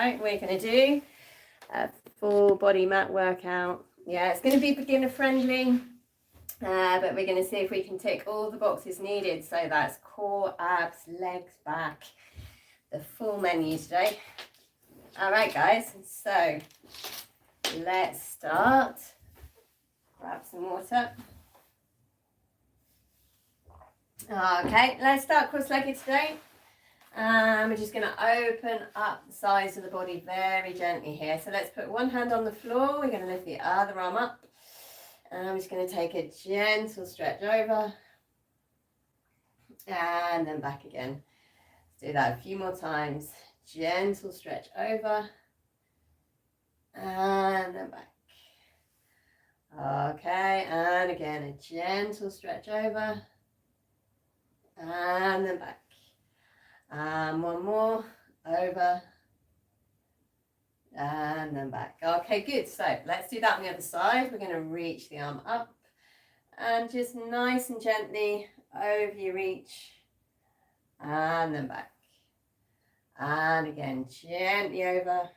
right, we're going to do a full body mat workout. Yeah, it's going to be beginner friendly, but we're going to see if we can tick all the boxes needed. So that's core, abs, legs, back, the full menu today. All right, guys, so let's start. Grab some water. Okay, let's start cross-legged today. We're just going to open up the sides of the body very gently here. So let's put one hand on the floor. We're going to lift the other arm up. And I'm just going to take a gentle stretch over. And then back again. Let's do that a few more times. Gentle stretch over. And then back. Okay, and again, a gentle stretch over. And then back. And one more, over, and then back. Okay, good. So let's do that on the other side. We're going to reach the arm up and just nice and gently over your reach, and then back. And again, gently over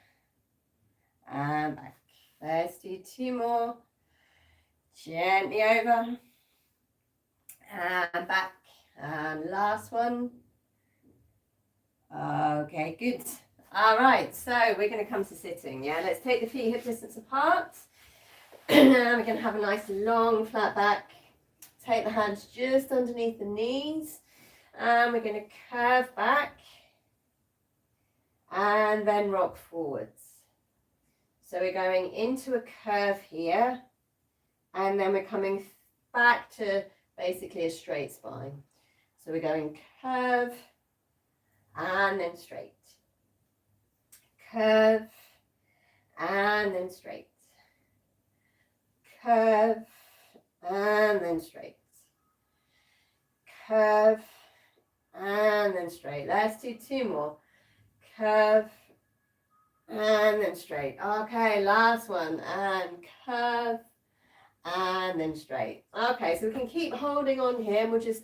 and back. Let's do two more. Gently over and back. And last one. Okay, good. All right, so we're going to come to sitting. Yeah, let's take the feet hip distance apart. And we're going to have a nice long flat back. Take the hands just underneath the knees. And we're going to curve back. And then rock forwards. So we're going into a curve here. And then we're coming back to basically a straight spine. So we're going curve. And then straight. Curve. And then straight. Curve. And then straight. Curve. And then straight. Let's do two more. Curve. And then straight. Okay, last one. And curve. And then straight. Okay, so we can keep holding on here and we'll just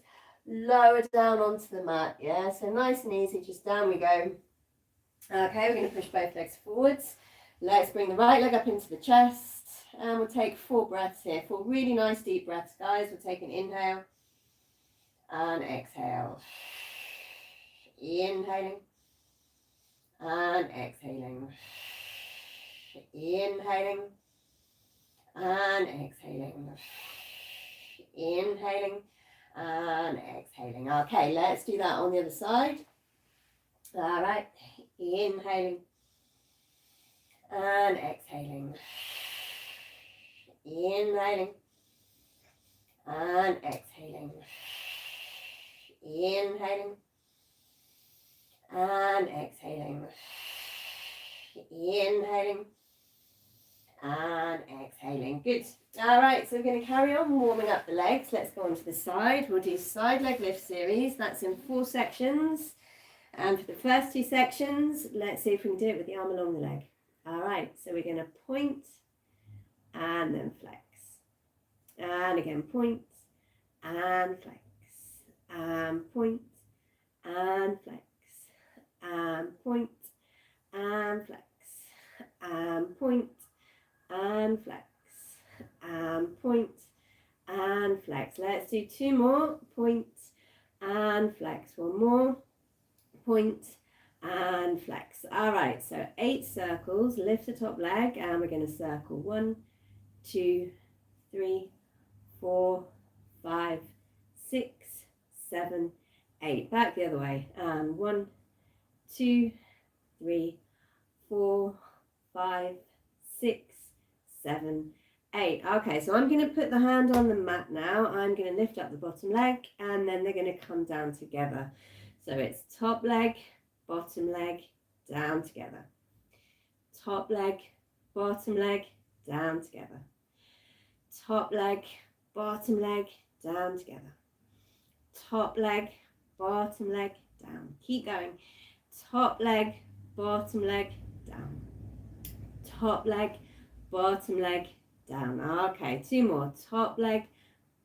lower down onto the mat, yeah, so nice and easy, just down we go. Okay, we're going to push both legs forwards. Let's bring the right leg up into the chest, and we'll take 4 breaths here, 4 really nice deep breaths, guys. We'll take an inhale and exhale. Inhaling and exhaling. Inhaling and exhaling. Inhaling and exhaling. Okay, let's do that on the other side. All right, inhaling and exhaling. Inhaling and exhaling. Inhaling and exhaling. Inhaling and exhaling. Good. All right, so we're going to carry on warming up the legs. Let's go on to the side. We'll do side leg lift series. That's in 4 sections. And for the first 2 sections, let's see if we can do it with the arm along the leg. All right, so we're going to point and then flex. And again, point and flex. And point and flex. And point and flex. And point and flex. And point and flex. Let's do 2 more. Point and flex. 1 more. Point and flex. All right, so 8 circles. Lift the top leg and we're going to circle 1, 2, 3, 4, 5, 6, 7, 8. Back the other way. And 1, 2, 3, 4, 5, 6, 7, 8. Okay, so I'm going to put the hand on the mat now. I'm going to lift up the bottom leg and then they're going to come down together. So it's top leg, bottom leg, down together. Top leg, bottom leg, down together. Top leg, bottom leg, down together. Top leg, bottom leg, down. Keep going. Top leg, bottom leg, down. Top leg, bottom leg, down. Okay, 2 more. Top leg,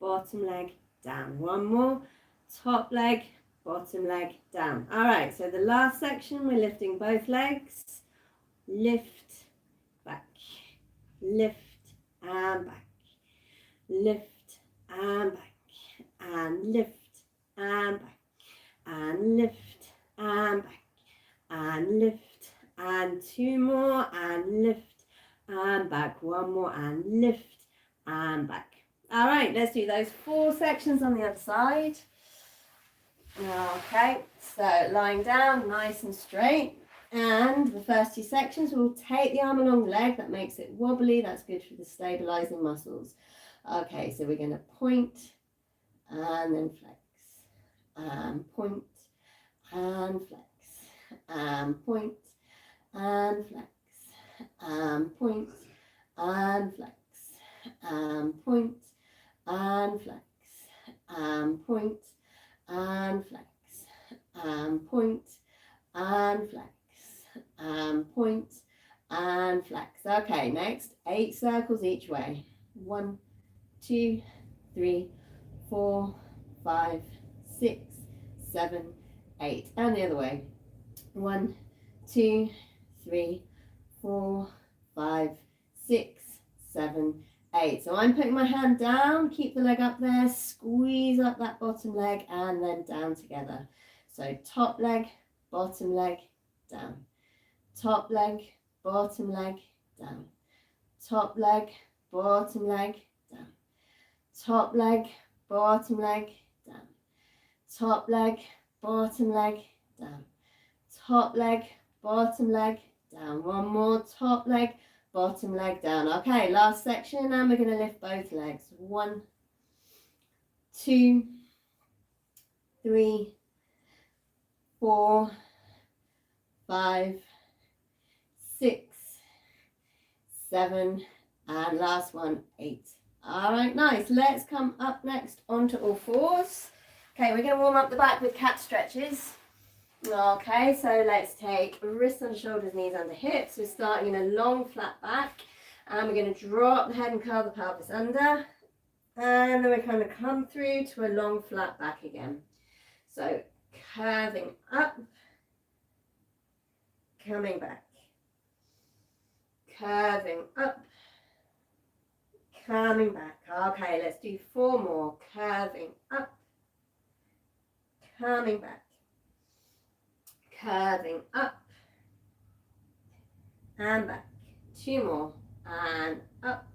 bottom leg, down. 1 more. Top leg, bottom leg, down. All right, so the last section, we're lifting both legs lift, back, lift and back, lift and back, and lift and back, and lift and back, and lift, and two more, and lift and back, one more, and lift and back. All right, let's do those 4 sections on the other side. Okay, so lying down nice and straight, and the first 2 sections we'll take the arm along the leg. That makes it wobbly. That's good for the stabilizing muscles. Okay, so we're going to point and then flex, and point and flex, and point and flex, and point and flex, and point and flex, and point and flex, and point and flex, and point and flex. Okay, next 8 circles each way. 1, 2, 3, 4, 5, 6, 7, 8, and the other way. 1, 2, 3, 4, 5, 6, 7, 8. So I'm putting my hand down, keep the leg up there, squeeze up that bottom leg, and then down together. So top leg, bottom leg, down. Top leg, bottom leg, down. Top leg, bottom leg, down. Top leg, bottom leg, down. Top leg, bottom leg, down. Top leg, bottom leg, down. One more, top leg, bottom leg, down. Okay, last section, and we're going to lift both legs. 1, 2, 3, 4, 5, 6, 7, and last one, 8. All right, nice. Let's come up next onto all 4s. Okay, we're going to warm up the back with cat stretches. Okay, so let's take wrists under shoulders, knees under hips. We're starting in a long flat back, and we're going to drop the head and curl the pelvis under, and then we're going to come through to a long flat back again. So curving up, coming back, curving up, coming back. Okay, let's do 4 more. Curving up, coming back, curving up and back. 2 more, and up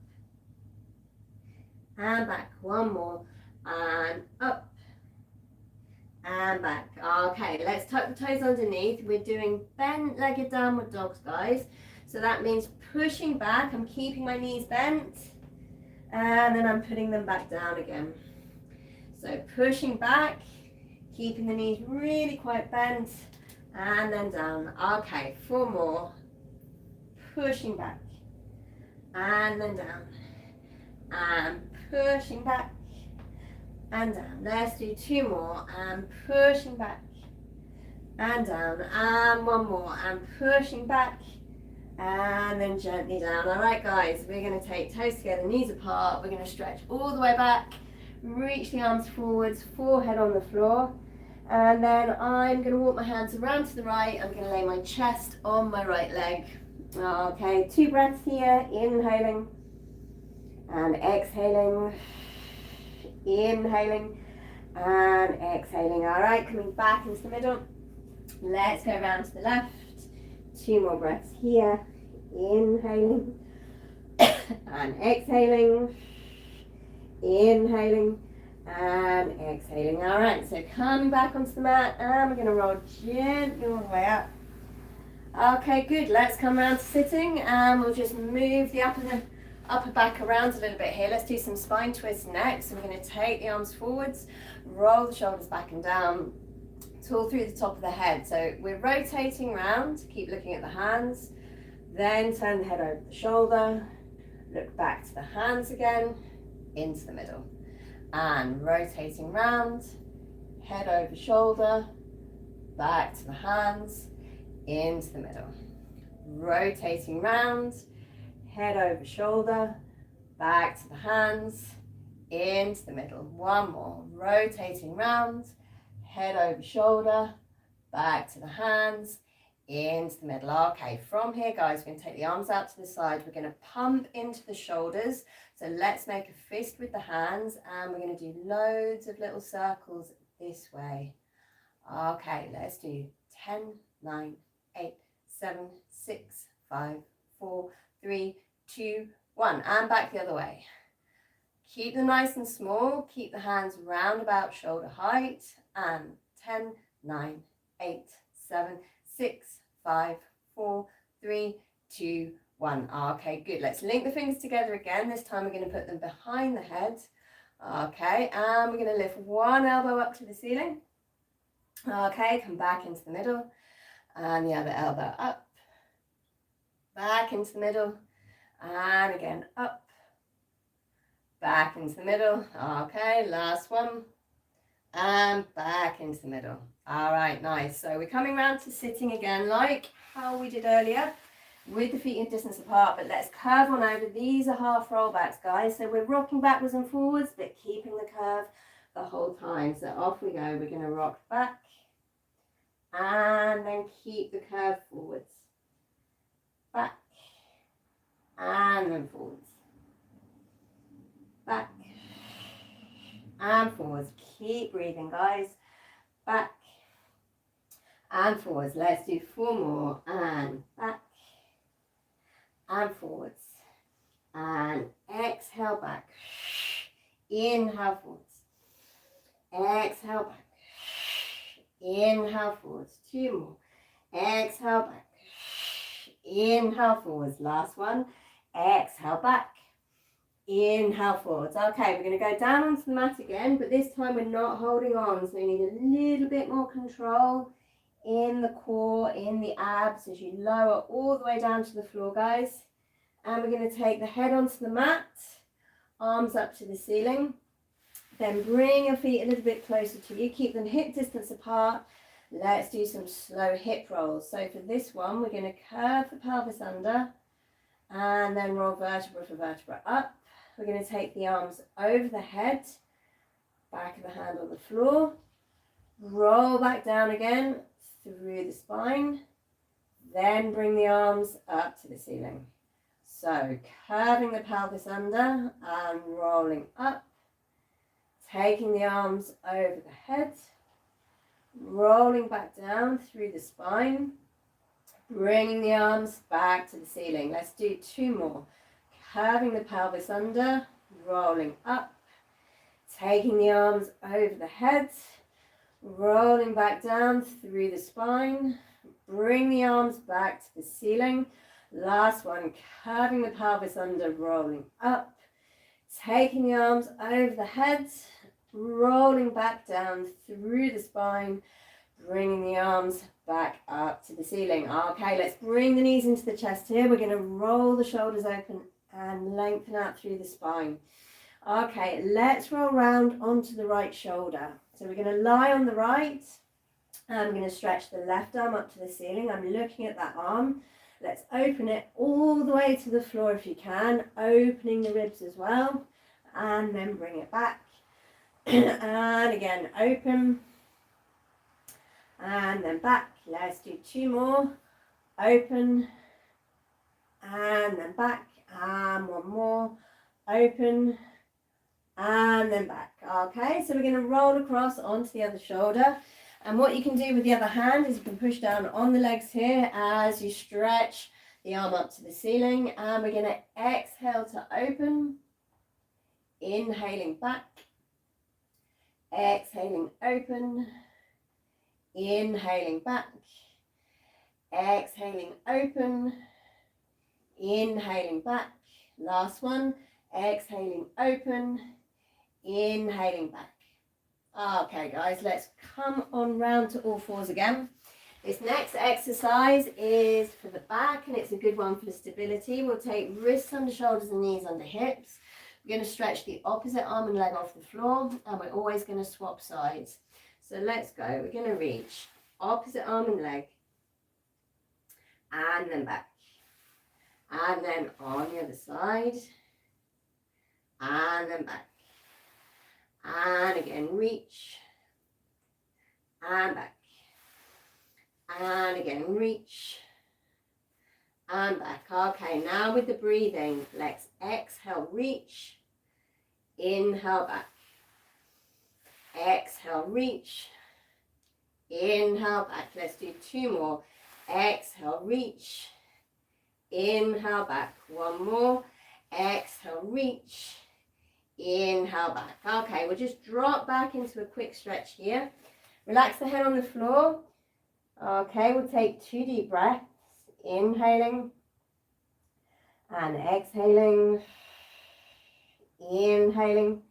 and back. 1 more, and up and back. Okay, let's tuck the toes underneath. We're doing bent-legged downward dogs, guys. So that means pushing back. I'm keeping my knees bent, and then I'm putting them back down again. So pushing back, keeping the knees really quite bent, and then down. Okay, 4 more. Pushing back, and then down, and pushing back, and down. Let's do 2 more, and pushing back, and down, and 1 more, and pushing back, and then gently down. All right, guys, we're going to take toes together, knees apart. We're going to stretch all the way back, reach the arms forwards, forehead on the floor. And then I'm going to walk my hands around to the right. I'm going to lay my chest on my right leg. Okay, 2 breaths here, inhaling and exhaling, inhaling and exhaling. All right, coming back into the middle. Let's go around to the left. 2 more breaths here, inhaling and exhaling, inhaling and exhaling. All right, so coming back onto the mat, and we're going to roll gently all the way up. Okay, good. Let's come around to sitting, and we'll just move the upper back around a little bit here. Let's do some spine twists next. So we're going to take the arms forwards, roll the shoulders back and down, all through the top of the head. So we're rotating round, keep looking at the hands, then turn the head over the shoulder, look back to the hands again, into the middle, and rotating round, head over shoulder, back to the hands, into the middle, rotating round, head over shoulder, back to the hands, into the middle. 1 more, rotating round, head over shoulder, back to the hands, into the middle. Okay, from here, guys, we're going to take the arms out to the side. We're going to pump into the shoulders. So let's make a fist with the hands, and we're going to do loads of little circles this way. Okay, let's do 10, 9, 8, 7, 6, 5, 4, 3, 2, 1, and back the other way. Keep them nice and small. Keep the hands round about shoulder height, and 10, 9, 8, 7, 6, 5, 4, 3, 2, 1. Okay, good. Let's link the fingers together again. This time we're going to put them behind the head. Okay, and we're going to lift one elbow up to the ceiling. Okay, come back into the middle, and the other elbow up, back into the middle, and again up, back into the middle. Okay, last one, and back into the middle. All right, nice. So we're coming round to sitting again, like how we did earlier, with the feet in distance apart, but let's curve on over. These are half rollbacks, guys. So we're rocking backwards and forwards, but keeping the curve the whole time. So off we go. We're going to rock back, and then keep the curve forwards, back, and then forwards, back, and forwards. Keep breathing, guys. Back, and forwards. Let's do 4 more, and back, and forwards, and exhale back, inhale forwards, exhale back, inhale forwards. 2 more. Exhale back. Inhale forwards. Last one. Exhale back. Inhale forwards. Okay, we're going to go down onto the mat again, but this time we're not holding on. So we need a little bit more control in the core, in the abs, as you lower all the way down to the floor, guys. And we're going to take the head onto the mat, arms up to the ceiling. Then bring your feet a little bit closer to you. Keep them hip distance apart. Let's do some slow hip rolls. So for this one, we're going to curve the pelvis under and then roll vertebra for vertebra up. We're going to take the arms over the head, back of the hand on the floor. Roll back down again through the spine. Then bring the arms up to the ceiling. So curving the pelvis under and rolling up. Taking the arms over the head, rolling back down through the spine, bringing the arms back to the ceiling. Let's do 2 more. Curving the pelvis under, rolling up, taking the arms over the head, rolling back down through the spine, bring the arms back to the ceiling. Last one, curving the pelvis under, rolling up, taking the arms over the head, rolling back down through the spine, bringing the arms back up to the ceiling. Okay, let's bring the knees into the chest here. We're going to roll the shoulders open and lengthen out through the spine. Okay, let's roll round onto the right shoulder. So we're going to lie on the right, and I'm going to stretch the left arm up to the ceiling. I'm looking at that arm. Let's open it all the way to the floor if you can, opening the ribs as well, and then bring it back. And again, open, and then back. Let's do 2 more. Open, and then back, and 1 more. Open, and then back. Okay, so we're going to roll across onto the other shoulder. And what you can do with the other hand is you can push down on the legs here as you stretch the arm up to the ceiling. And we're going to exhale to open, inhaling back, exhaling open, inhaling back, exhaling open, inhaling back. Last one, exhaling open, inhaling back. Okay guys, let's come on round to all fours again. This next exercise is for the back, and it's a good one for stability. We'll take wrists under shoulders and knees under hips. We're going to stretch the opposite arm and leg off the floor, and we're always going to swap sides. So let's go. We're going to reach opposite arm and leg, and then back, and then on the other side, and then back, and again reach, and back, And again, reach and back. Okay, now with the breathing, let's exhale, reach, inhale back. Exhale, reach, inhale back. Let's do 2 more. Exhale, reach, inhale back. 1 more. Exhale, reach, inhale back. Okay, we'll just drop back into a quick stretch here. Relax the head on the floor. Okay, we'll take 2 deep breaths. Inhaling and exhaling. Inhaling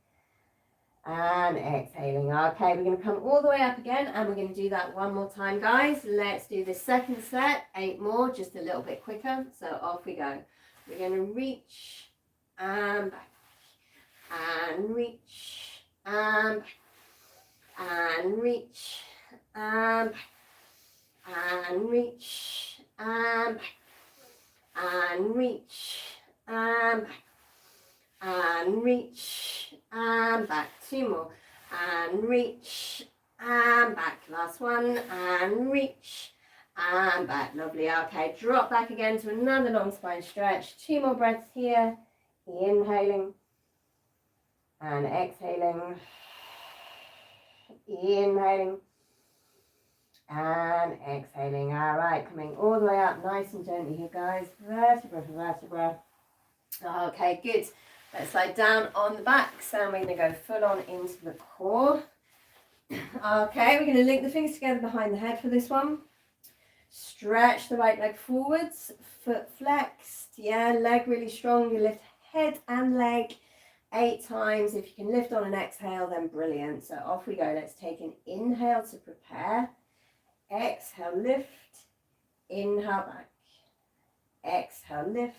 and exhaling. Okay, we're going to come all the way up again, and we're going to do that 1 more time, guys. Let's do the second set, 8 more, just a little bit quicker. So off we go. We're going to reach and back, and reach and back, and reach and back, and reach and back, and reach and back, and reach and back. 2 more, and reach and back. Last one, and reach and back. Lovely. Okay, drop back again to another long spine stretch. 2 more breaths here. Inhaling and exhaling. Inhaling and exhaling. All right, coming all the way up nice and gently here, guys. Vertebra for vertebra. Okay, good. Let's lie down on the back. So we're going to go full on into the core. Okay, we're going to link the fingers together behind the head for this one. Stretch the right leg forwards, foot flexed. Yeah, leg really strong. You lift head and leg 8 times. If you can lift on an exhale, then brilliant. So off we go. Let's take an inhale to prepare. Exhale, lift. Inhale back. Exhale, lift.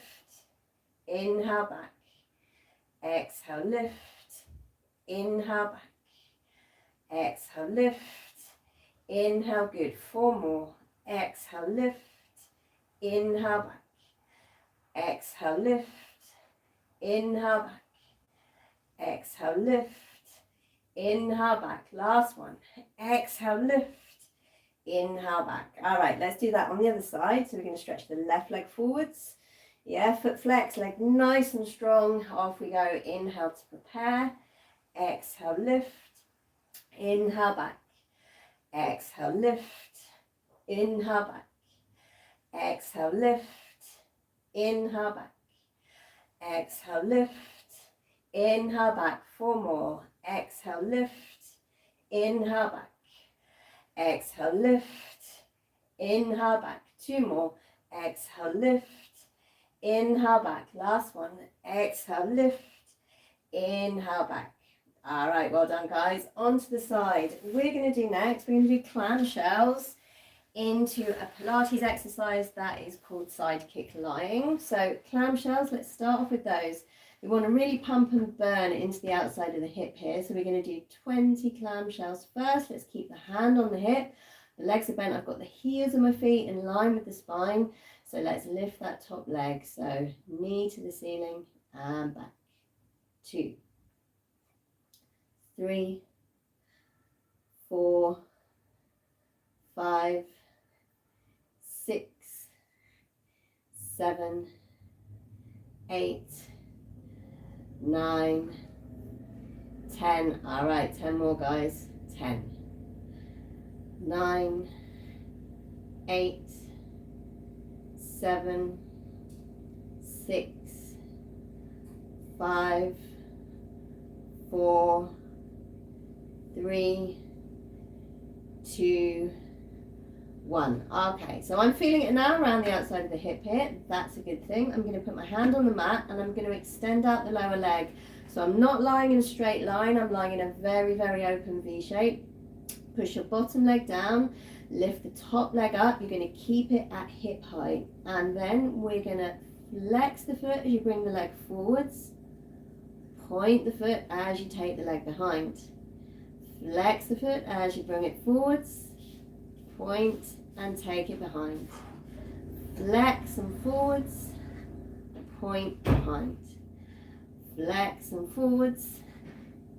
Inhale back. Exhale, lift. Inhale back. Exhale, lift. Inhale, good. 4 more. Exhale, lift. Inhale back. Exhale, lift. Inhale back. Exhale, lift. Inhale back. Last one. Exhale, lift. Inhale back. All right, let's do that on the other side. So we're going to stretch the left leg forwards. Yeah, foot flex, leg nice and strong. Off we go. Inhale to prepare. Exhale, lift. Inhale back. Exhale, lift. Inhale back. Exhale, lift. Inhale back. Exhale, lift. Inhale back. 4 more. Exhale, lift. Inhale back. Exhale, lift. Inhale back. 2 more. Exhale, lift. Inhale back. Last one. Exhale, lift. Inhale back. All right, well done, guys. On to the side. We're going to do next, we're going to do clamshells into a Pilates exercise that is called side kick lying. So clamshells, let's start off with those. We want to really pump and burn into the outside of the hip here. So we're going to do 20 clamshells first. Let's keep the hand on the hip. The legs are bent. I've got the heels of my feet in line with the spine. So let's lift that top leg. So knee to the ceiling and back. 2, 3, 4, 5, 6, 7, 8, 9, 10. All right, 10 more, guys. 10, 9, 8, 7, 6, 5, 4, 3, 2, 1. Okay, so I'm feeling it now around the outside of the hip here. That's a good thing. I'm going to put my hand on the mat and I'm going to extend out the lower leg. So I'm not lying in a straight line. I'm lying in a very, very open V shape. Push your bottom leg down. Lift the top leg up. You're going to keep it at hip height. And then we're going to flex the foot as you bring the leg forwards. Point the foot as you take the leg behind. Flex the foot as you bring it forwards. Point and take it behind. Flex and forwards. Point behind. Flex and forwards.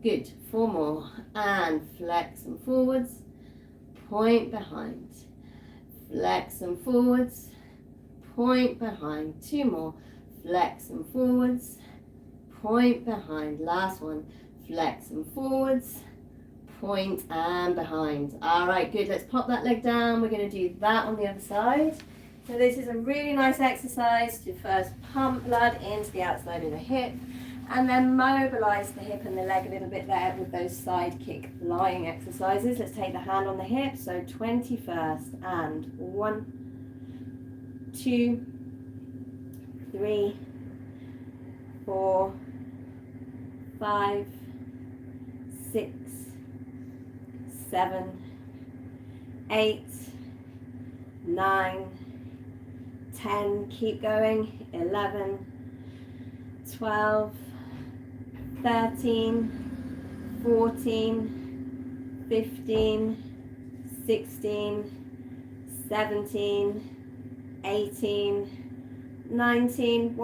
Good. 4 more. And flex and forwards. Point behind. flex and forwards, point behind, 2 more, flex and forwards, point behind, last one, flex and forwards, point and behind. All right, good, let's pop that leg down. We're going to do that on the other side. So this is a really nice exercise to first pump blood into the outside of the hip and then mobilize the hip and the leg a little bit there with those side kick lying exercises. Let's take the hand on the hip, so 20 first, and 1, 2, 3, 4, 5, 6, 7, 8, 9, 10, keep going, 11, 12, 13, 14, 15, 16, 17, 18, 19,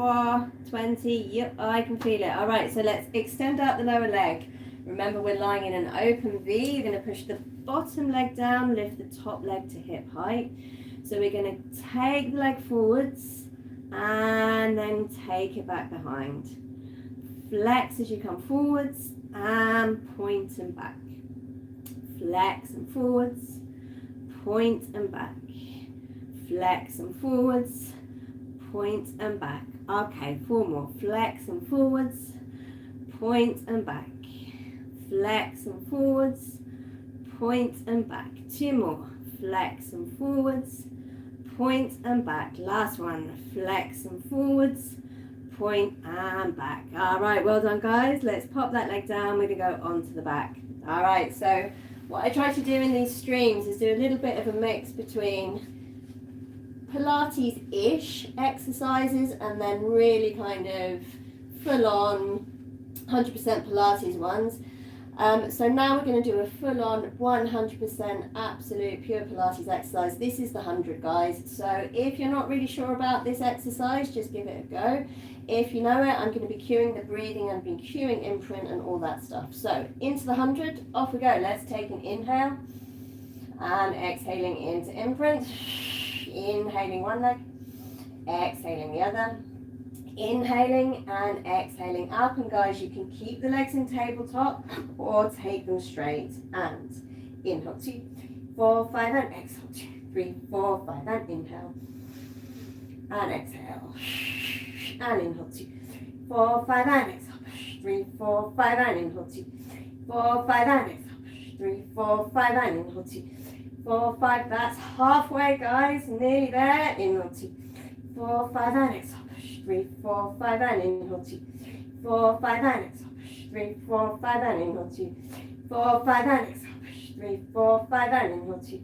20, yep, I can feel it. All right, so let's extend out the lower leg. Remember, we're lying in an open V. You're going to push the bottom leg down, lift the top leg to hip height. So we're going to take the leg forwards and then take it back behind. Flex as you come forwards and point and back. Flex and forwards, point and back. Flex and forwards, point and back. Okay, 4 more. Flex and forwards, point and back. Flex and forwards, point and back. 2 more. Flex and forwards, point and back. Last one, flex and forwards, point and back. All right, well done guys. Let's pop that leg down. We're gonna go onto the back. All right, so what I try to do in these streams is do a little bit of a mix between Pilates-ish exercises and then really kind of full-on 100% Pilates ones. So now we're going to do a full-on 100% absolute pure Pilates exercise. This is the 100, guys. So if you're not really sure about this exercise, just give it a go. If you know it, I'm going to be cueing the breathing and be cueing imprint and all that stuff. So into the 100, off we go. Let's take an inhale and exhaling into imprint. Inhaling one leg, exhaling the other. Inhaling and exhaling up, and guys, you can keep the legs in tabletop or take them straight. And inhale 2, 4, 5, and exhale 2, 3, 4, 5, and inhale and exhale and inhale 2, 4, 5, and exhale 3, 4, 5, and inhale 2, 4, 5, and exhale 3, 4, 5, and inhale 2, 4, 5. That's halfway, guys, nearly there. Inhale 2, 4, 5, and exhale 3, 4, 5, and inhale 2, 4, 5, and exhale 3, 4, 5, and inhale 2, 4, 5, and exhale 3, 4, 5, and inhale 2,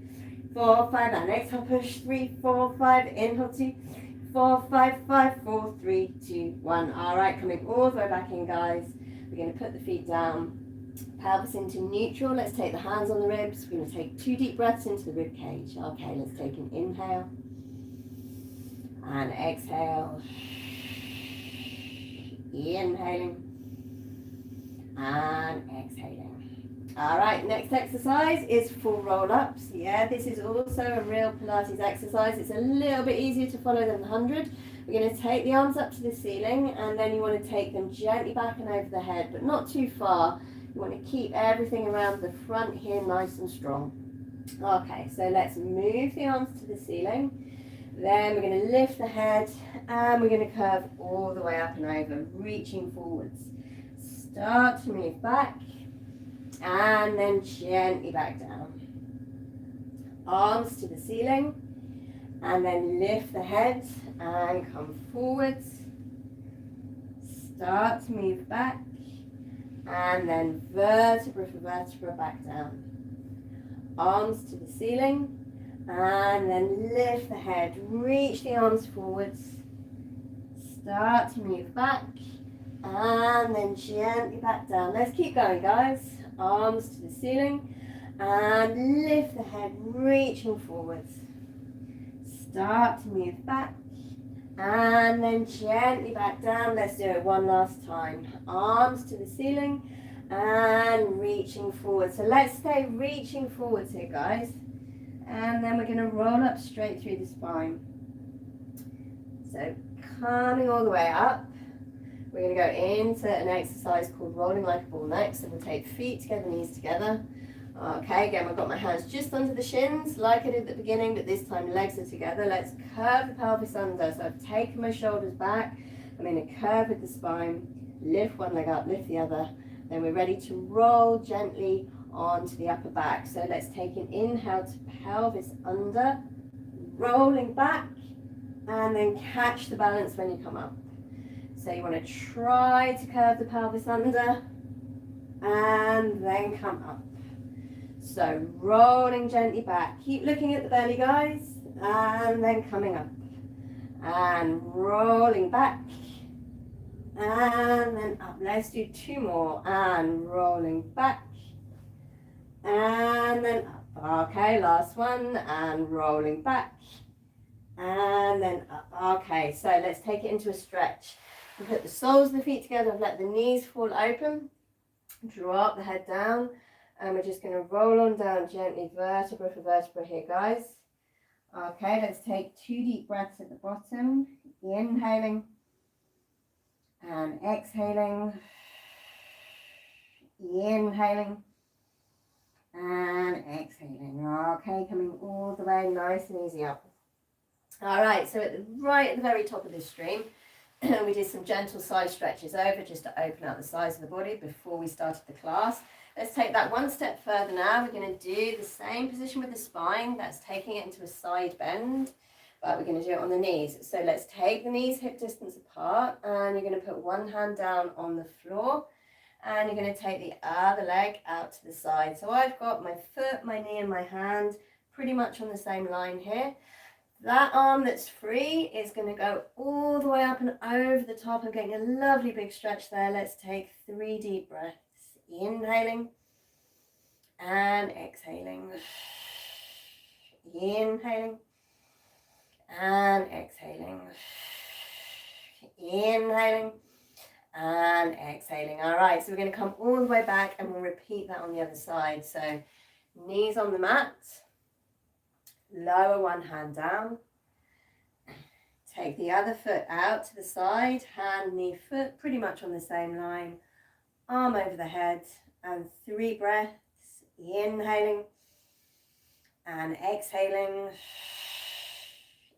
4, 5, and exhale push 3, 4, 5, inhale 2, 4, 5, 5, 4, 3, 2, 1. All right, coming all the way back in, guys. We're going to put the feet down, pelvis into neutral. Let's take the hands on the ribs. We're going to take 2 deep breaths into the rib cage. Okay, let's take an inhale and exhale. Inhaling and exhaling. All right, next exercise is full roll-ups. Yeah, this is also a real Pilates exercise. It's a little bit easier to follow than the 100. We're going to take the arms up to the ceiling, and then you want to take them gently back and over the head, but not too far. You want to keep everything around the front here nice and strong. Okay, so let's move the arms to the ceiling. Then we're going to lift the head and we're going to curve all the way up and over, reaching forwards. Start to move back and then gently back down. Arms to the ceiling and then lift the head and come forwards. Start to move back and then vertebra for vertebra back down. Arms to the ceiling. And then lift the head, reach the arms forwards, start to move back, and then gently back down. Let's keep going, guys. Arms to the ceiling, and lift the head, reaching forwards. Start to move back, and then gently back down. Let's do it one last time. Arms to the ceiling, and reaching forward. So let's stay reaching forwards here, guys. And then we're going to roll up straight through the spine. So coming all the way up, we're going to go into an exercise called rolling like a ball next. So we'll take feet together, knees together. Okay, again, I've got my hands just under the shins like I did at the beginning, but this time legs are together. Let's curve the pelvis under. So I've taken my shoulders back. I'm in a curve with the spine. Lift one leg up, lift the other. Then we're ready to roll gently onto the upper back. So let's take an inhale to pelvis under, rolling back, and then catch the balance when you come up. So you want to try to curve the pelvis under and then come up. So rolling gently back. Keep looking at the belly, guys, and then coming up. And rolling back and then up. Let's do 2 more. And rolling back and then up. Okay, last one. And rolling back and then up. Okay, so let's take it into a stretch. And put the soles of the feet together. Let the knees fall open. Drop the head down. And we're just going to roll on down gently, vertebra for vertebra here, guys. Okay, let's take 2 deep breaths at the bottom. Inhaling and exhaling. Inhaling and exhaling. Okay, coming all the way nice and easy up. All right, so right at the very top of this stream, we did some gentle side stretches over just to open up the sides of the body before we started the class. Let's take that one step further now. We're going to do the same position with the spine. That's taking it into a side bend, but we're going to do it on the knees. So let's take the knees hip distance apart, and you're going to put one hand down on the floor, and you're going to take the other leg out to the side. So I've got my foot, my knee, and my hand pretty much on the same line here. That arm that's free is going to go all the way up and over the top. I'm getting a lovely big stretch there. Let's take 3 deep breaths. Inhaling and exhaling. Inhaling and exhaling. Inhaling and exhaling. All right, so we're going to come all the way back and we'll repeat that on the other side. So knees on the mat. Lower one hand down. Take the other foot out to the side. Hand, knee, foot pretty much on the same line. Arm over the head, and 3 breaths. Inhaling and exhaling.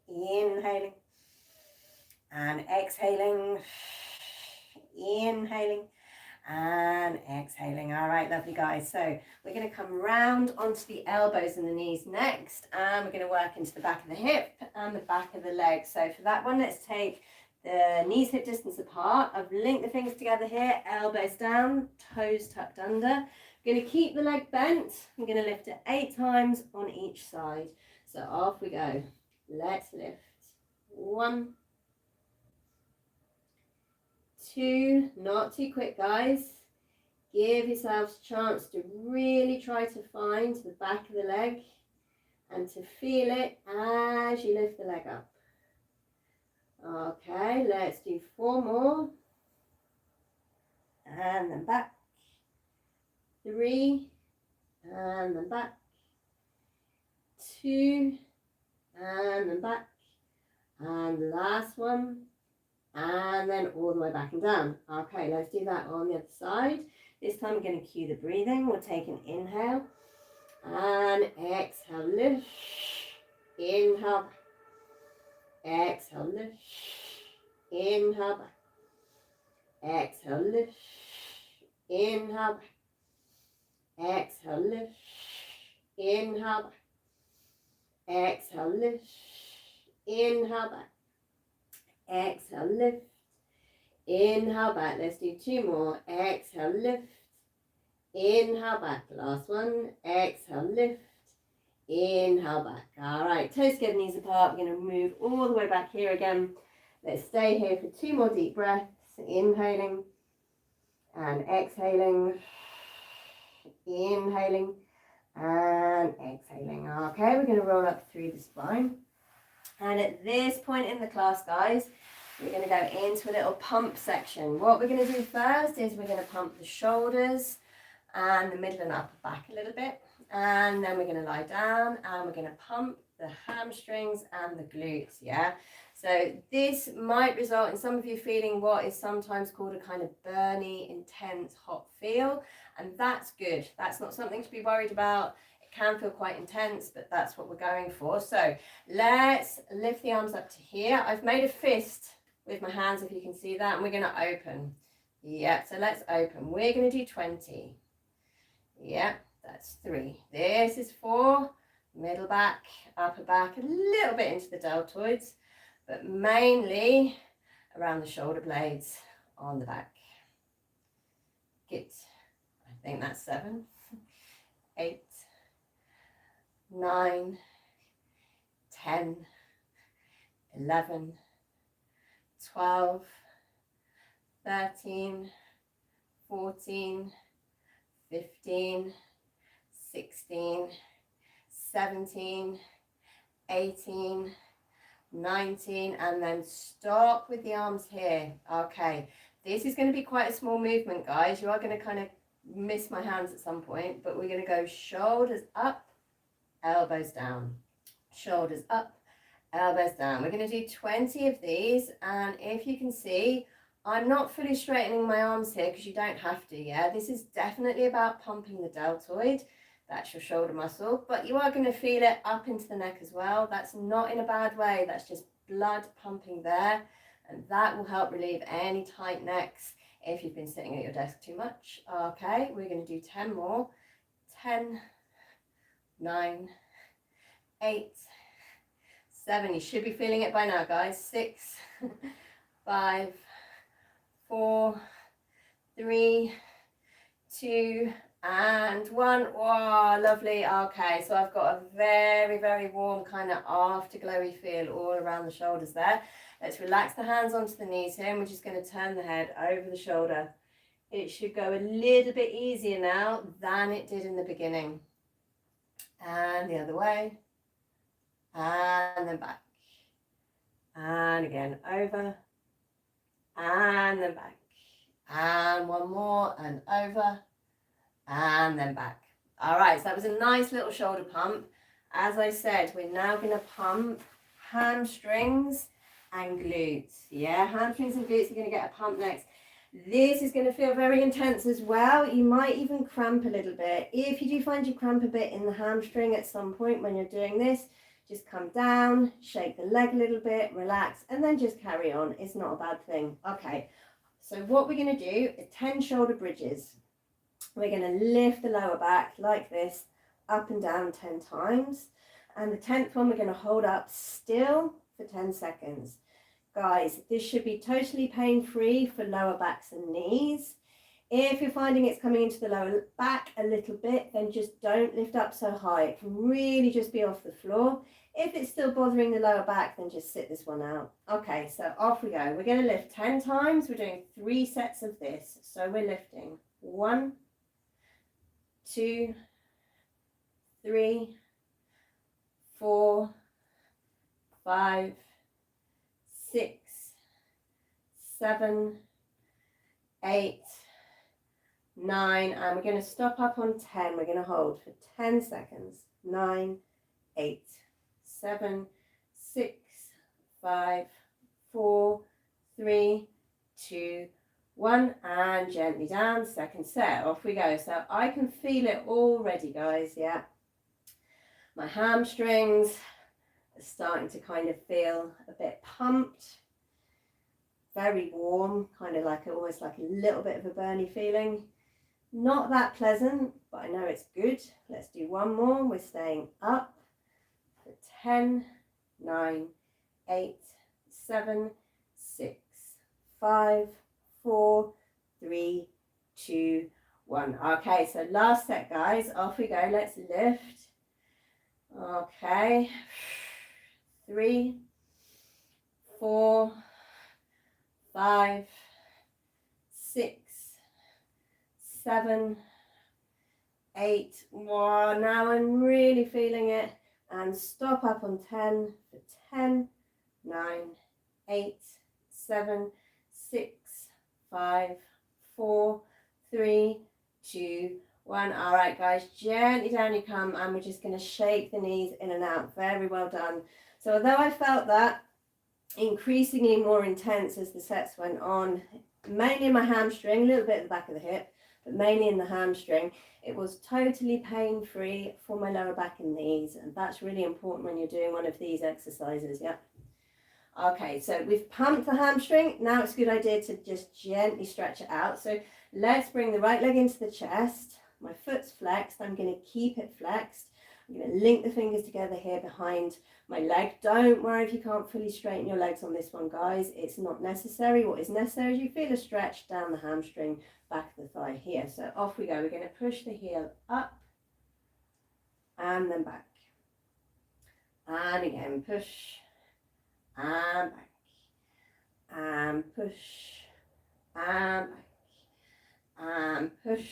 Inhaling and exhaling. Inhaling and exhaling. All right, lovely guys. So we're going to come round onto the elbows and the knees next, and we're going to work into the back of the hip and the back of the leg. So for that one, let's take the knees hip distance apart. I've linked the fingers together here, elbows down, toes tucked under. I'm going to keep the leg bent. I'm going to lift it 8 times on each side. So off we go. Let's lift. 1, 2, not too quick, guys. Give yourselves a chance to really try to find the back of the leg and to feel it as you lift the leg up. Okay, let's do 4 more. And then back. 3, and then back. 2, and then back. And the last one. And then all the way back and down. Okay, let's do that on the other side. This time we're going to cue the breathing. We'll take an inhale. And exhale, lift. Inhale. Exhale, lift. Inhale back. Exhale, lift. Inhale back. Exhale, lift. Inhale back. Exhale, lift. Inhale back. Exhale, lift. Inhale back. Let's do 2 more. Exhale, lift. Inhale back. Last one. Exhale, lift. Inhale back. All right, toes together, knees apart. We're going to move all the way back here again. Let's stay here for 2 more deep breaths. Inhaling and exhaling. Inhaling and exhaling. Okay, we're going to roll up through the spine. And at this point in the class, guys, we're going to go into a little pump section. What we're going to do first is we're going to pump the shoulders and the middle and upper back a little bit. and then we're going to lie down and we're going to pump the hamstrings and the glutes, yeah? So this might result in some of you feeling what is sometimes called a kind of burny, intense, hot feel, and that's good. That's not something to be worried about. It can feel quite intense, but that's what we're going for. So let's lift the arms up to here. I've made a fist with my hands, if you can see that, and we're going to open. Yep, so let's open. We're going to do 20. Yep, that's 3. This is 4. Middle back, upper back, a little bit into the deltoids, but mainly around the shoulder blades on the back. Good. I think that's 7, 8, 9, 10, 11, 12, 13, 14, 15, 16, 17, 18, 19, and then stop with the arms here. Okay, this is going to be quite a small movement, guys. You are going to kind of miss my hands at some point, but we're going to go shoulders up, elbows down, shoulders up, elbows down. We're going to do 20 of these, and if you can see, I'm not fully straightening my arms here because you don't have to, yeah? This is definitely about pumping the deltoid. That's your shoulder muscle, but you are going to feel it up into the neck as well. That's not in a bad way. That's just blood pumping there, and that will help relieve any tight necks if you've been sitting at your desk too much. Okay, we're going to do 10 more. 10, 9, 8, 7. You should be feeling it by now, guys. 6, 5, 4, 3, 2, and 1. Wow, lovely. Okay, so I've got a very, very warm kind of afterglowy feel all around the shoulders there. Let's relax the hands onto the knees here, and we're just going to turn the head over the shoulder. It should go a little bit easier now than it did in the beginning. And the other way. And then back. And again, over. And then back. And one more, and over. And then back. All right, so that was a nice little shoulder pump. As I said, we're now going to pump hamstrings and glutes. Yeah, hamstrings and glutes are going to get a pump next. This is going to feel very intense as well. You might even cramp a little bit. If you do find you cramp a bit in the hamstring at some point when you're doing this, just come down, shake the leg a little bit, relax, and then just carry on. It's not a bad thing. Okay, so what we're going to do is 10 shoulder bridges. We're going to lift the lower back like this, up and down 10 times. And the 10th one, we're going to hold up still for 10 seconds. Guys, this should be totally pain-free for lower backs and knees. If you're finding it's coming into the lower back a little bit, then just don't lift up so high. It can really just be off the floor. If it's still bothering the lower back, then just sit this one out. Okay, so off we go. We're going to lift 10 times. We're doing 3 sets of this. So we're lifting 1, 2, 3, 4, 5, 6, 7, 8, 9, and we're going to stop up on 10. We're going to hold for 10 seconds. 9, 8, 7, 6, 5, 4, 3, 2, 1, and gently down. Second set. Off we go. So I can feel it already, guys. Yeah, my hamstrings are starting to kind of feel a bit pumped, very warm, kind of like almost like a little bit of a burny feeling. Not that pleasant, but I know it's good. Let's do one more. We're staying up for 10, 9, 8, 7, 6, 5, 4, 3, 2, 1. Okay, so last set, guys. Off we go. Let's lift. Okay. 3, 4, 5, 6, 7, 8. Wow, now I'm really feeling it. And stop up on 10 for 10, 9, 8, 7, 6, 5, 4, 3, 2, 1. All right, guys, gently down you come, and we're just going to shake the knees in and out. Very well done. So although I felt that increasingly more intense as the sets went on, mainly in my hamstring, a little bit at the back of the hip, but mainly in the hamstring, it was totally pain-free for my lower back and knees, and that's really important when you're doing one of these exercises. Yeah. Okay, so we've pumped the hamstring. Now it's a good idea to just gently stretch it out. So let's bring the right leg into the chest. My foot's flexed. I'm going to keep it flexed. I'm going to link the fingers together here behind my leg. Don't worry if you can't fully straighten your legs on this one, guys. It's not necessary. What is necessary is you feel a stretch down the hamstring, back of the thigh here. So off we go. We're going to push the heel up and then back. And again, push and back. And push and back. And push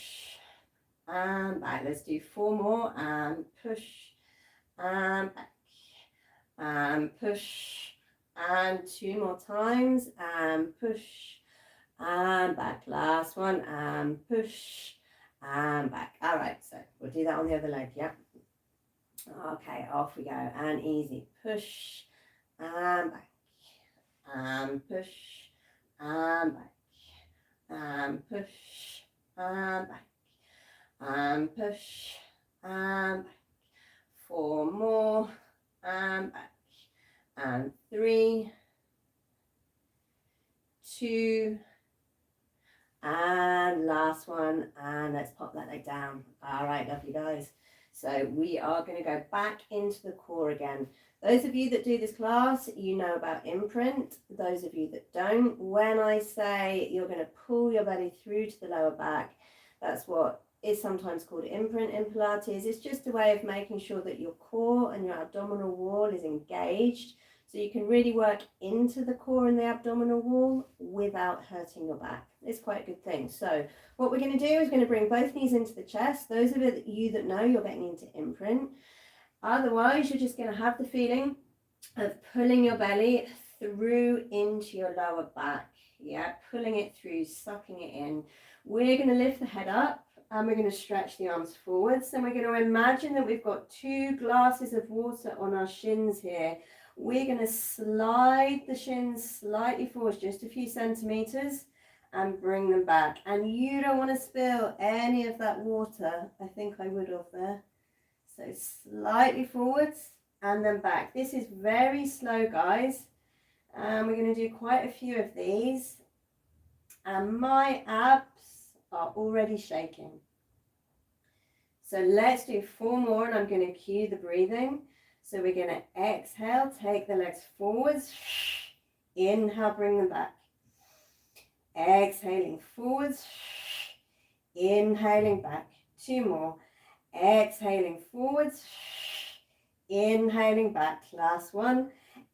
and back. Let's do 4 more. And push and back. And push, and 2 more times, and push and back. Last one, and push and back. All right, so we'll do that on the other leg. Yeah. Okay, off we go. And easy. Push and back, and push and back, and push and back, and push and back. 4 more. And back, and 3, 2, and last one, and let's pop that leg down. All right, lovely guys. So we are going to go back into the core again. Those of you that do this class, you know about imprint. Those of you that don't, when I say you're going to pull your belly through to the lower back, that's what is sometimes called imprint in Pilates. It's just a way of making sure that your core and your abdominal wall is engaged, so you can really work into the core and the abdominal wall without hurting your back. It's quite a good thing. So what we're going to do is going to bring both knees into the chest. Those of you that know, you're getting into imprint. Otherwise, you're just going to have the feeling of pulling your belly through into your lower back. Yeah, pulling it through, sucking it in. We're going to lift the head up, and we're going to stretch the arms forwards. And we're going to imagine that we've got 2 glasses of water on our shins here. We're going to slide the shins slightly forwards, just a few centimeters, and bring them back. And you don't want to spill any of that water. I think I would have there. So slightly forwards and then back. This is very slow, guys. And we're going to do quite a few of these. And my abs are already shaking. So let's do 4 more, and I'm going to cue the breathing. So we're going to exhale, take the legs forwards, inhale, bring them back. Exhaling forwards, inhaling back. 2 more. Exhaling forwards, inhaling back. Last one.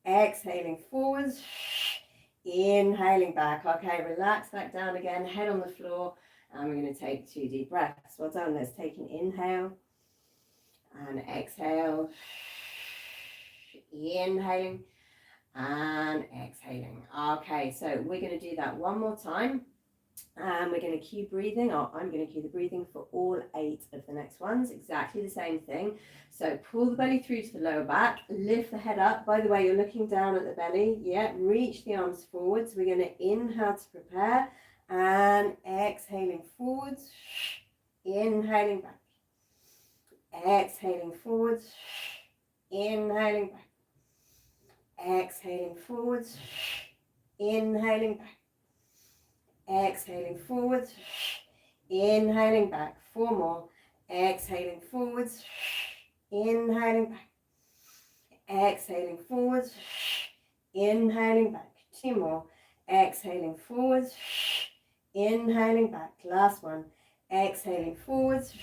Exhaling forwards, inhaling back. Okay, relax back down again, head on the floor, and we're going to take 2 deep breaths. Well done. Let's take an inhale and exhale, inhaling and exhaling. Okay, so we're going to do that 1 more time, and we're going to cue breathing, or I'm going to cue the breathing for all 8 of the next ones. Exactly the same thing. So pull the belly through to the lower back, lift the head up. By the way, you're looking down at the belly. Yeah, reach the arms forwards. We're going to inhale to prepare, and exhaling forwards, inhaling back. Exhaling forwards, inhaling back. Exhaling forwards, inhaling back. Exhaling forwards, inhaling back. 4 more. Exhaling forwards, inhaling back. Exhaling forwards, inhaling back. 2 more. Exhaling forwards, inhaling back. Last one. Exhaling forwards,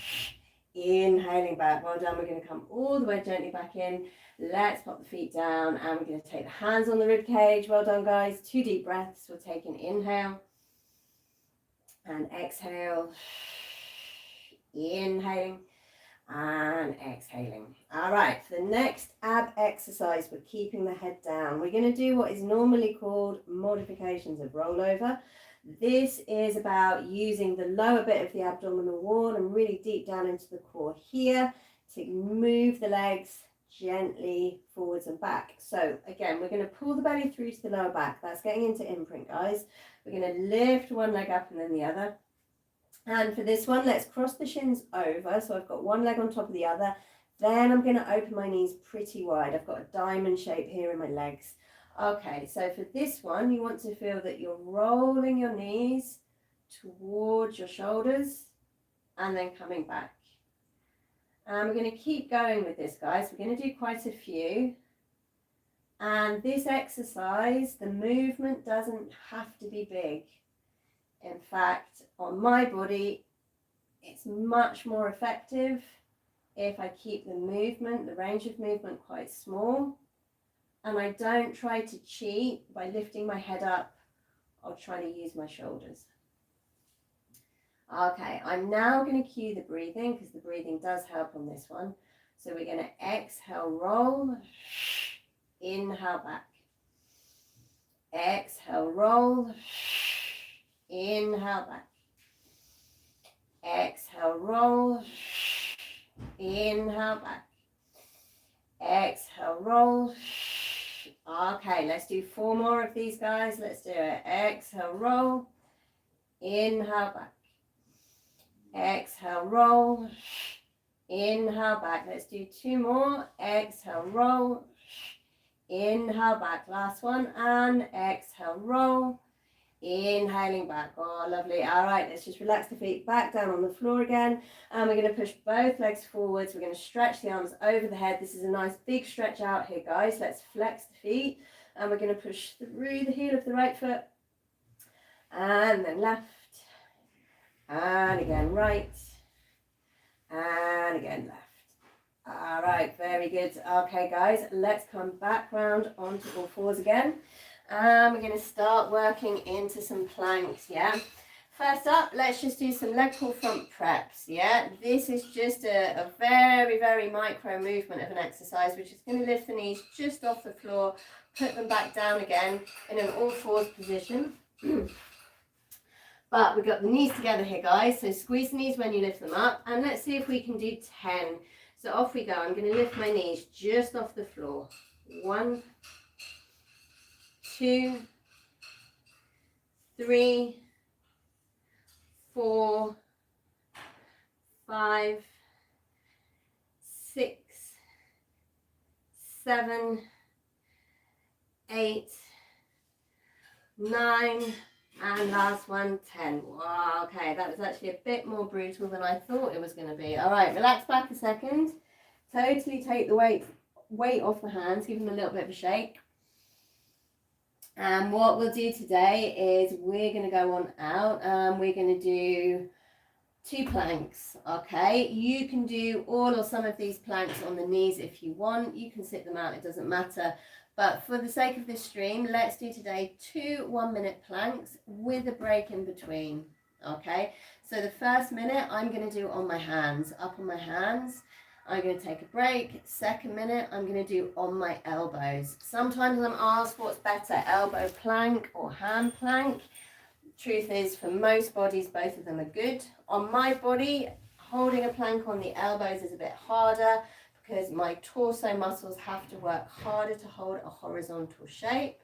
inhaling back. Well done. We're going to come all the way gently back in. Let's pop the feet down, and we're going to take the hands on the rib cage. Well done, guys. 2 deep breaths. We'll take an inhale and exhale. Inhaling and exhaling. All right, for the next ab exercise, we're keeping the head down. We're going to do what is normally called modifications of rollover. This is about using the lower bit of the abdominal wall and really deep down into the core here to move the legs gently forwards and back. So again, we're going to pull the belly through to the lower back. That's getting into imprint, guys. We're going to lift one leg up and then the other. And for this one, let's cross the shins over. So I've got one leg on top of the other. Then I'm going to open my knees pretty wide. I've got a diamond shape here in my legs. Okay, so for this one, you want to feel that you're rolling your knees towards your shoulders and then coming back. And we're going to keep going with this, guys. We're going to do quite a few. And this exercise, the movement doesn't have to be big. In fact, on my body, it's much more effective if I keep the movement, the range of movement quite small, and I don't try to cheat by lifting my head up or trying to use my shoulders. Okay, I'm now going to cue the breathing because the breathing does help on this one. So we're going to exhale, roll, inhale back. Exhale, roll, inhale back. Exhale, roll, inhale back. Exhale, roll. Okay, let's do 4 more of these, guys. Let's do it. Exhale, roll, inhale back. Exhale, roll, inhale back. Let's do 2 more. Exhale, roll, inhale back. Last one, and exhale, roll, inhaling back. Oh, lovely. All right, let's just relax the feet back down on the floor again. And we're going to push both legs forwards. We're going to stretch the arms over the head. This is a nice big stretch out here, guys. Let's flex the feet. And we're going to push through the heel of the right foot. And then left. And again, right. And again, left. All right, very good. Okay, guys, let's come back round onto all fours again. And we're going to start working into some planks, yeah? First up, let's just do some leg pull front preps, yeah? This is just a very, very micro movement of an exercise. We're just going to lift the knees just off the floor, put them back down again in an all fours position. But we've got the knees together here, guys. So squeeze the knees when you lift them up. And let's see if we can do 10. So off we go. I'm going to lift my knees just off the floor. 1, 2, 3, 4, 5, 6, 7, 8, 9, and last one, 10. Wow, okay, that was actually a bit more brutal than I thought it was going to be. All right, relax back a second. Totally take the weight off the hands, give them a little bit of a shake. And what we'll do today is we're going to go on out and we're going to do 2 planks, okay? You can do all or some of these planks on the knees if you want. You can sit them out, it doesn't matter. But for the sake of this stream, let's do today 2 1-minute planks with a break in between, okay? So the first minute I'm going to do on my hands, up on my hands. I'm going to take a break. Second minute, I'm going to do on my elbows. Sometimes I'm asked what's better, elbow plank or hand plank. Truth is, for most bodies, both of them are good. On my body, holding a plank on the elbows is a bit harder because my torso muscles have to work harder to hold a horizontal shape.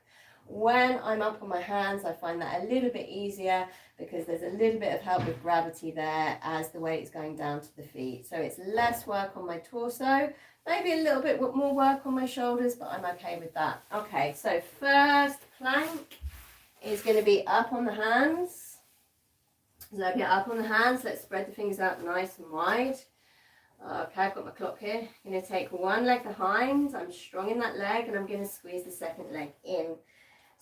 When I'm up on my hands, I find that a little bit easier because there's a little bit of help with gravity there as the weight is going down to the feet. So it's less work on my torso, maybe a little bit more work on my shoulders, but I'm okay with that. Okay, so first plank is going to be up on the hands. So if you're up on the hands, let's spread the fingers out nice and wide. Okay, I've got my clock here. I'm going to take one leg behind. I'm strong in that leg and I'm going to squeeze the second leg in.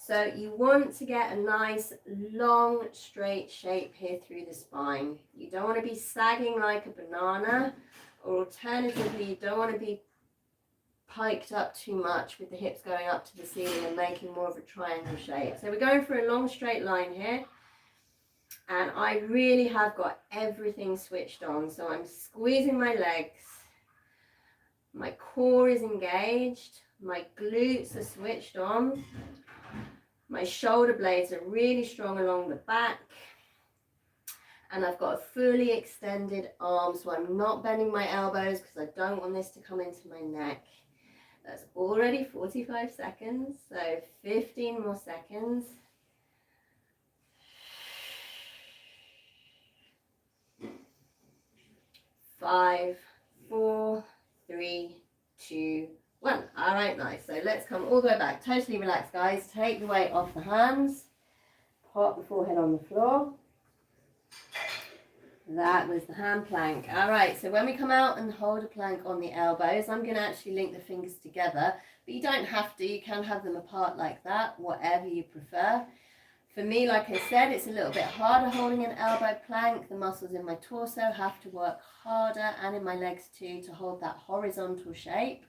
So you want to get a nice long straight shape here through the spine. You don't want to be sagging like a banana, or alternatively you don't want to be piked up too much with the hips going up to the ceiling and making more of a triangle shape. So we're going for a long straight line here. And I really have got everything switched on. So I'm squeezing my legs. My core is engaged. My glutes are switched on. My shoulder blades are really strong along the back. And I've got a fully extended arm, so I'm not bending my elbows because I don't want this to come into my neck. That's already 45 seconds, so 15 more seconds. 5, 4, 3, 2, 1. All right, nice. So let's come all the way back. Totally relaxed, guys. Take the weight off the hands. Pop the forehead on the floor. That was the hand plank. All right, so when we come out and hold a plank on the elbows, I'm going to actually link the fingers together, but you don't have to. You can have them apart like that, whatever you prefer. For me, like I said, it's a little bit harder holding an elbow plank. The muscles in my torso have to work harder, and in my legs too, to hold that horizontal shape,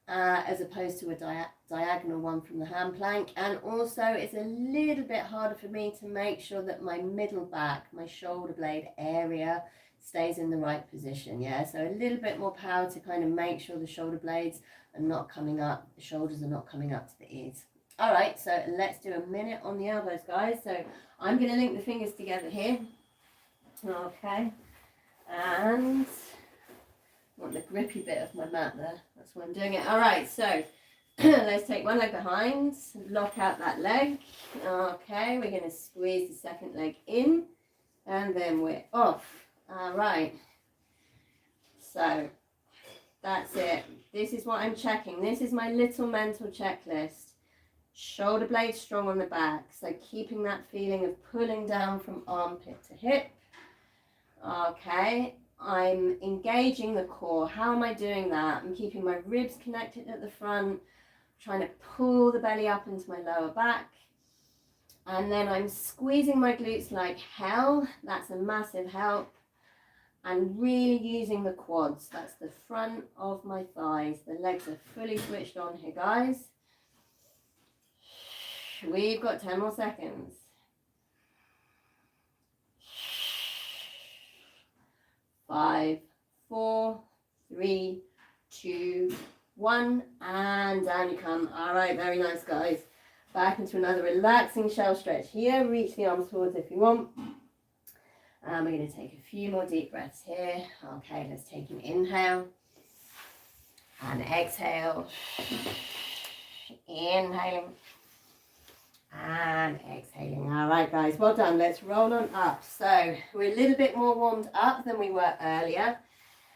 as opposed to a diagonal one from the hand plank. And also it's a little bit harder for me to make sure that my middle back, my shoulder blade area, stays in the right position. Yeah, so a little bit more power to kind of make sure the shoulder blades are not coming up, the shoulders are not coming up to the ears. All right, so let's do a minute on the elbows, guys. So I'm going to link the fingers together here. Okay, and I want the grippy bit of my mat there. That's why I'm doing it. All right, so let's take one leg behind, lock out that leg. Okay, we're going to squeeze the second leg in, and then we're off. All right, so that's it. This is what I'm checking. This is my little mental checklist. Shoulder blades strong on the back, so keeping that feeling of pulling down from armpit to hip. Okay, I'm engaging the core. How am I doing that? I'm keeping my ribs connected at the front, trying to pull the belly up into my lower back. And then I'm squeezing my glutes like hell. That's a massive help. And really using the quads. That's the front of my thighs. The legs are fully switched on here, guys. We've got 10 more seconds. 5, 4, 3, 2, 1, and down you come. All right, very nice, guys. Back into another relaxing shell stretch here. Reach the arms forwards if you want. And we're going to take a few more deep breaths here. Okay, let's take an inhale and exhale. Inhaling and exhaling. All right, guys, well done. Let's roll on up. So we're a little bit more warmed up than we were earlier.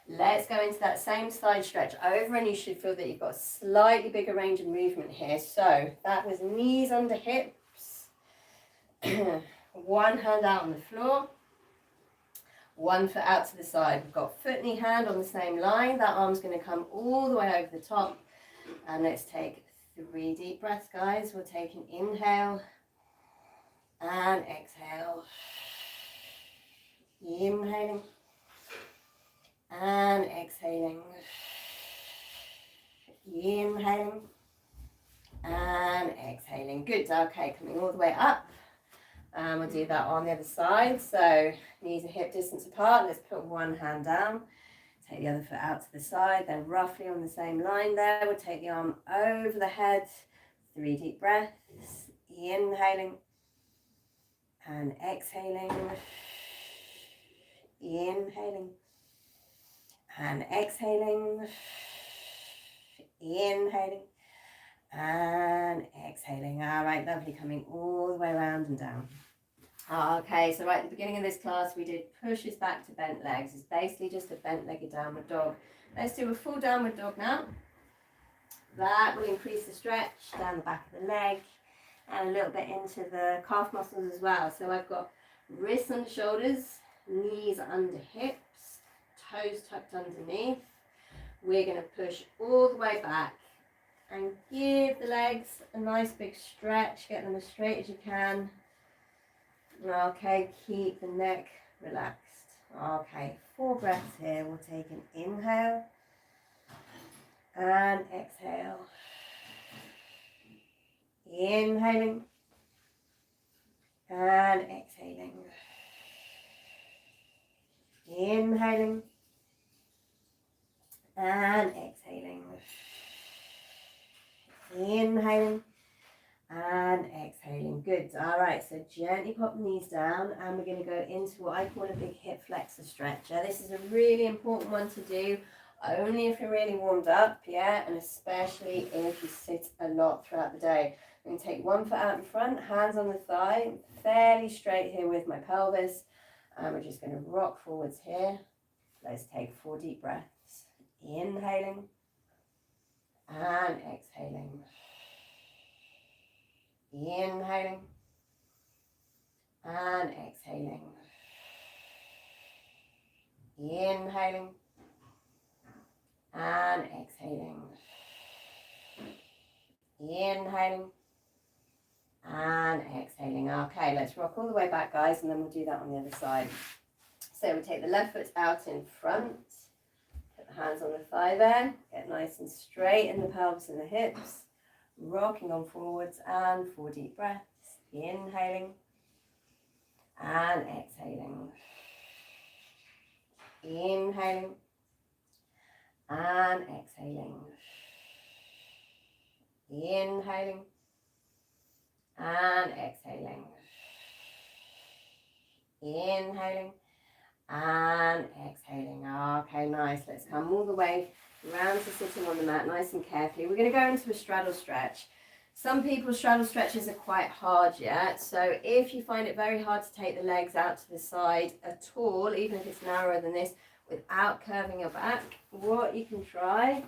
Let's go into that same side stretch over, and you should feel that you've got a slightly bigger range of movement here. So that was knees under hips. One hand out on the floor, one foot out to the side. We've got foot, knee, hand on the same line. That arm's going to come all the way over the top. And let's take 3 deep breaths, guys. We'll take an inhale and exhale. Inhaling and exhaling. Inhaling and exhaling. Good. Okay, coming all the way up. And we'll do that on the other side. So knees are hip distance apart. Let's put one hand down. Take the other foot out to the side, then roughly on the same line there. We'll take the arm over the head. 3 deep breaths. Inhaling and exhaling. Inhaling and exhaling. Inhaling and exhaling. All right, lovely. Coming all the way around and down. Okay, so right at the beginning of this class, we did pushes back to bent legs. It's basically just a bent-legged downward dog. Let's do a full downward dog now. That will increase the stretch down the back of the leg and a little bit into the calf muscles as well. So I've got wrists under shoulders, knees under hips, toes tucked underneath. We're going to push all the way back and give the legs a nice big stretch. Get them as straight as you can. Okay, keep the neck relaxed. Okay, 4 breaths here. We'll take an inhale and exhale. Inhaling and exhaling. Inhaling and exhaling. Inhaling and exhaling. Good. All right, so gently pop the knees down and we're going to go into what I call a big hip flexor stretch. This is a really important one to do only if you're really warmed up, yeah, and especially if you sit a lot throughout the day. I'm going to take one foot out in front, hands on the thigh, fairly straight here with my pelvis, and we're just going to rock forwards here. Let's take 4 deep breaths. Inhaling and exhaling. Inhaling and exhaling. Inhaling and exhaling. Inhaling and exhaling. Okay, let's rock all the way back, guys, and then we'll do that on the other side. So we take the left foot out in front, put the hands on the thigh there, get nice and straight in the pelvis and the hips, rocking on forwards, and 4 deep breaths. Inhaling and exhaling. Inhaling and exhaling. Inhaling and exhaling. Inhaling and exhaling. Okay, nice. Let's come all the way around to sitting on the mat nice and carefully. We're going to go into a straddle stretch. Some people's straddle stretches are quite hard yet, so if you find it very hard to take the legs out to the side at all, even if it's narrower than this, without curving your back, what you can try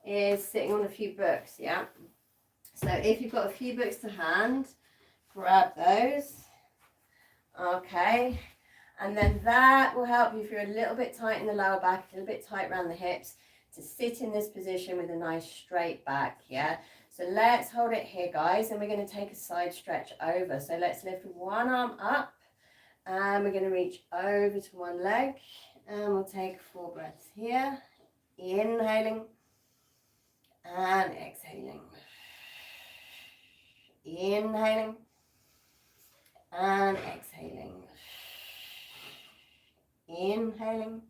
is sitting on a few books, yeah? So if you've got a few books to hand, grab those, okay? And then that will help you if you're a little bit tight in the lower back, a little bit tight around the hips, to sit in this position with a nice straight back, yeah? So let's hold it here, guys, and we're going to take a side stretch over. So let's lift one arm up, and we're going to reach over to one leg, and we'll take 4 breaths here. Inhaling and exhaling. Inhaling and exhaling. Inhaling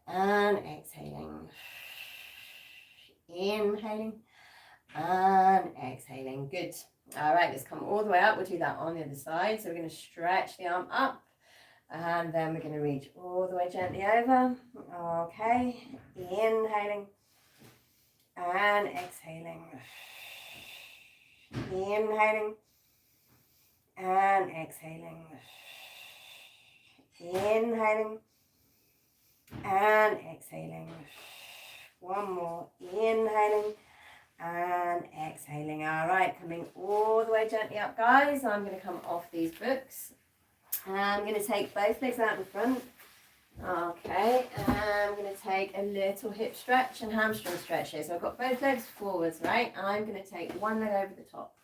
and exhaling. Inhaling and exhaling. Good. All right, let's come all the way up. We'll do that on the other side. So we're going to stretch the arm up, and then we're going to reach all the way gently over. Okay, inhaling and exhaling. Inhaling and exhaling. Inhaling and exhaling. One more. Inhaling and exhaling. All right, coming all the way gently up, guys. I'm going to come off these books. I'm going to take both legs out in front. Okay, and I'm going to take a little hip stretch and hamstring stretch here. So I've got both legs forwards, right? And I'm going to take one leg over the top.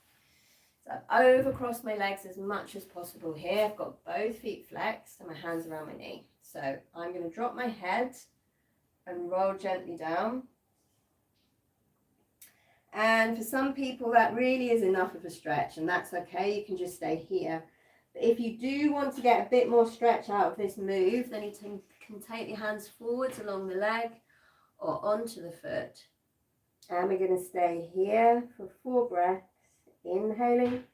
So I've overcrossed my legs as much as possible here. I've got both feet flexed and my hands around my knee. So I'm going to drop my head and roll gently down. And for some people that really is enough of a stretch, and that's okay, you can just stay here. But if you do want to get a bit more stretch out of this move, then you can take your hands forwards along the leg or onto the foot. And we're going to stay here for 4 breaths, inhaling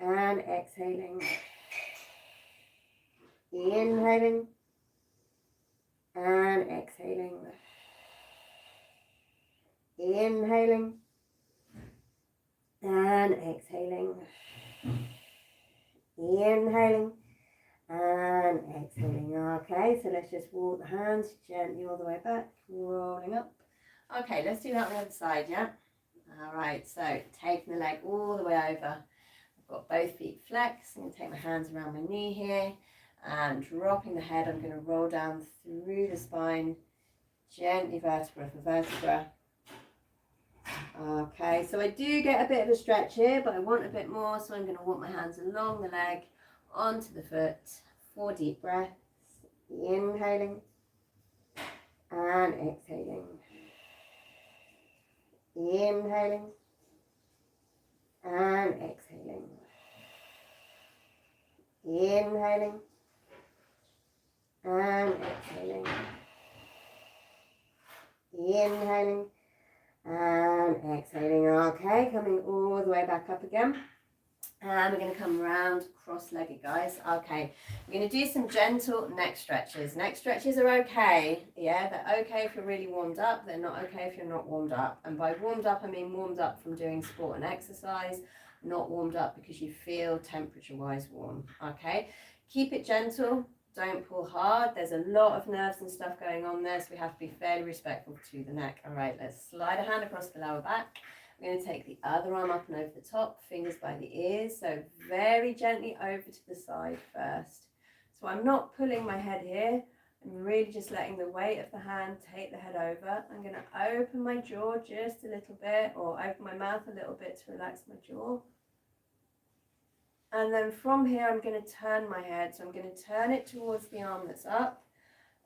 and exhaling. Inhaling and exhaling. Inhaling and exhaling. Inhaling and exhaling. Okay, so let's just walk the hands gently all the way back, rolling up. Okay, let's do that on the other side, yeah? All right, so taking the leg all the way over. I've got both feet flexed. I'm going to take my hands around my knee here and dropping the head. I'm going to roll down through the spine, gently vertebra for vertebra. Okay, so I do get a bit of a stretch here, but I want a bit more, so I'm going to walk my hands along the leg, onto the foot. 4 deep breaths, inhaling and exhaling. Inhaling and exhaling. Inhaling and exhaling. Inhaling and exhaling. Okay, coming all the way back up again. And we're going to come round cross-legged, guys. Okay, we're going to do some gentle neck stretches. Neck stretches are okay. Yeah, they're okay if you're really warmed up. They're not okay if you're not warmed up. And by warmed up, I mean warmed up from doing sport and exercise, not warmed up because you feel temperature-wise warm. Okay, keep it gentle. Don't pull hard. There's a lot of nerves and stuff going on there, so we have to be fairly respectful to the neck. All right, let's slide a hand across the lower back. I'm going to take the other arm up and over the top, fingers by the ears, so very gently over to the side first. So I'm not pulling my head here, I'm really just letting the weight of the hand take the head over. I'm going to open my jaw just a little bit, or open my mouth a little bit to relax my jaw. And then from here I'm going to turn my head, so I'm going to turn it towards the arm that's up,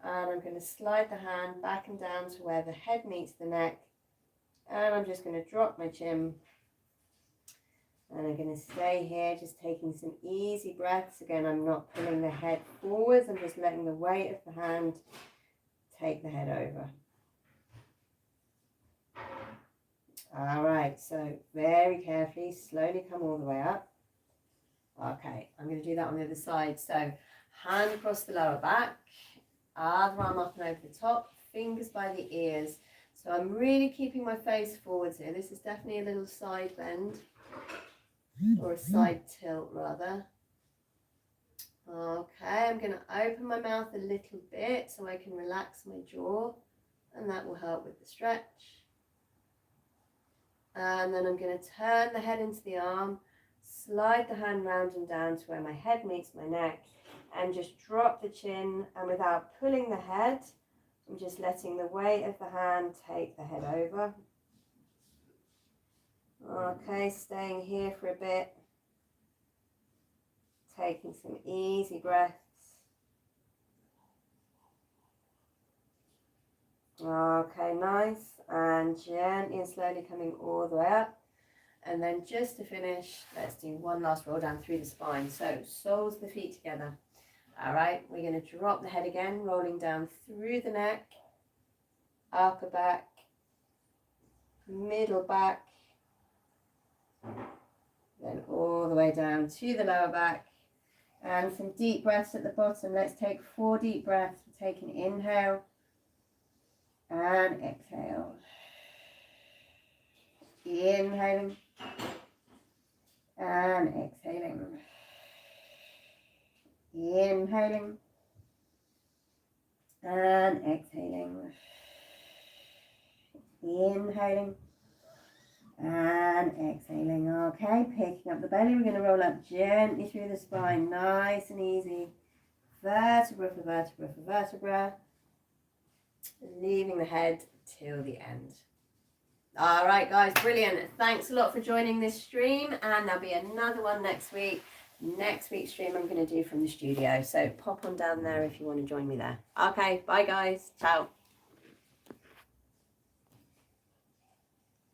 and I'm going to slide the hand back and down to where the head meets the neck. And I'm just going to drop my chin, and I'm going to stay here just taking some easy breaths. Again, I'm not pulling the head forwards, I'm just letting the weight of the hand take the head over. All right, so very carefully, slowly come all the way up. Okay, I'm going to do that on the other side. So hand across the lower back, other arm up and over the top, fingers by the ears. So I'm really keeping my face forwards here. This is definitely a little side bend, or a side tilt rather. Okay, I'm going to open my mouth a little bit so I can relax my jaw, and that will help with the stretch. And then I'm going to turn the head into the arm, slide the hand round and down to where my head meets my neck, and just drop the chin, and without pulling the head, I'm just letting the weight of the hand take the head over. Okay, staying here for a bit. Taking some easy breaths. Okay, nice. And gently and slowly coming all the way up. And then just to finish, let's do one last roll down through the spine. So soles of the feet together. All right, we're going to drop the head again, rolling down through the neck, upper back, middle back, then all the way down to the lower back. And some deep breaths at the bottom. Let's take 4 deep breaths. We'll take an inhale and exhale. Inhaling and exhaling. Inhaling and exhaling. Inhaling and exhaling. Okay, picking up the belly. We're going to roll up gently through the spine, nice and easy. Vertebra for vertebra for vertebra. Leaving the head till the end. All right, guys, brilliant. Thanks a lot for joining this stream, and there'll be another one next week. Next week's stream I'm going to do from the studio, so pop on down there if you want to join me there. Okay, bye guys. Ciao.